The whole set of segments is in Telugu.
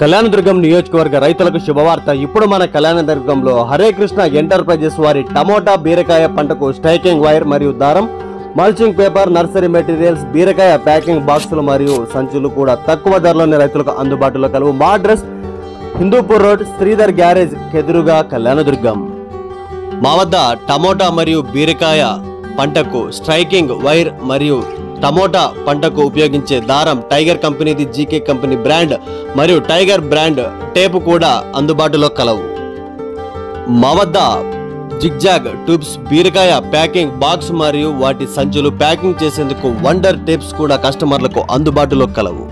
కళ్యాణదుర్గం నియోజకవర్గ రైతులకు శుభవార్త. ఇప్పుడు మన కళ్యాణదుర్గంలో హరే కృష్ణ ఎంటర్ప్రైజెస్ వారి టమోటా బీరకాయ పంటకు స్ట్రైకింగ్ వైర్ మరియు దారం, మల్చింగ్ పేపర్, నర్సరీ మెటీరియల్స్, బీరకాయ ప్యాకింగ్ బాక్సులు మరియు సంచులు కూడా తక్కువ ధరలోని రైతులకు అందుబాటులో కలవు. మా address Hindupur road, Sridhar garage ఎదురుగా, కళ్యాణదుర్గం. మా వద్ద టమోటా మరియు బీరకాయ పంటకు స్ట్రైకింగ్ వైర్ మరియు టమోటా పంటకు ఉపయోగించే దారం టైగర్ కంపెనీది, జీకే కంపెనీ బ్రాండ్ మరియు టైగర్ బ్రాండ్ టేపు కూడా అందుబాటులో కలవు. మా వద్ద జిగ్జాగ్ ట్యూబ్స్, బీరకాయ ప్యాకింగ్ బాక్స్ మరియు వాటి సంచులు ప్యాకింగ్ చేసేందుకు వండర్ టేప్స్ కూడా కస్టమర్లకు అందుబాటులో కలవు.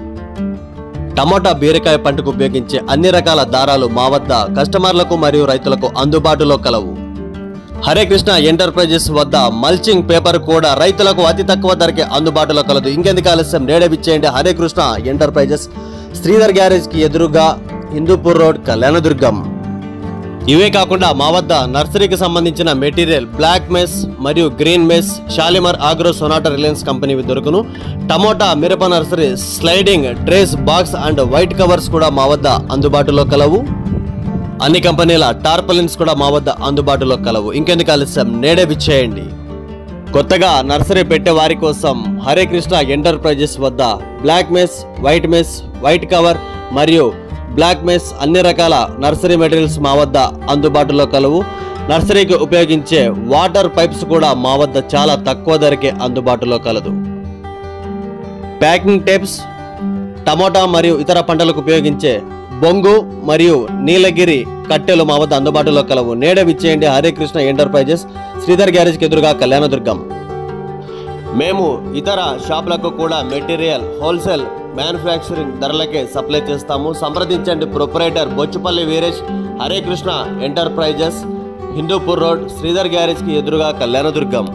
టమోటా బీరకాయ పంటకు ఉపయోగించే అన్ని రకాల దారాలు మా వద్ద కస్టమర్లకు మరియు రైతులకు అందుబాటులో కలవు. హరే కృష్ణ ఎంటర్ప్రైజెస్ వద్ద మల్చింగ్ పేపర్ కూడా రైతులకు అతి తక్కువ ధరకే అందుబాటులో కలదు. ఇంకెందుకు ఆలస్యం, నేడే విచ్చేయండి. హరే కృష్ణ ఎంటర్ప్రైజెస్, శ్రీధర్ గ్యారేజ్ కి ఎదురుగా, హిందూపూర్ రోడ్, కళ్యాణదుర్గం. ఇవే కాకుండా మా వద్ద నర్సరీకి సంబంధించిన మెటీరియల్ బ్లాక్ మెస్ మరియు green mess Shalimar agro Sonata Reliance company దొరుకును. టమోటా మిరప nursery sliding trace box and white covers కూడా మా వద్ద అందుబాటులో కలవు. అన్ని కంపెనీల టార్పలిన్స్ కూడా మా వద్ద అందుబాటులో కలవు. ఇంకెందుకు ఆలస్యం, నేడే విచ్చేయండి. కొత్తగా నర్సరీ పెట్టే వారి కోసం హరే కృష్ణ ఎంటర్ప్రైజెస్ వద్ద బ్లాక్ మెస్, వైట్ కవర్ మరియు బ్లాక్ మెస్ అన్ని రకాల నర్సరీ మెటీరియల్స్ మా వద్ద అందుబాటులో కలవు. నర్సరీకి ఉపయోగించే వాటర్ పైప్స్ కూడా మా వద్ద చాలా తక్కువ ధరకే అందుబాటులో కలదు. ప్యాకింగ్ టేప్స్, టమోటా మరియు ఇతర పంటలకు ఉపయోగించే బొంగు మరియు నీలగిరి కట్టెలు మా వద్ద అందుబాటులో కలవు. నేడే విచ్చేయండి. హరే కృష్ణ ఎంటర్ప్రైజెస్, శ్రీధర్ గ్యారేజ్ ఎదురుగా, కళ్యాణదుర్గం. మేము ఇతర షాపులకు కూడా మెటీరియల్ హోల్సేల్ మ్యానుఫ్యాక్చరింగ్ ధరలకే సప్లై చేస్తాము. సంప్రదించండి. Proprietor Bochupalli Veeresh, Hare Krishna enterprises, Hindupur road, Sridhar garage కి ఎదురుగా, కళ్యాణదుర్గం.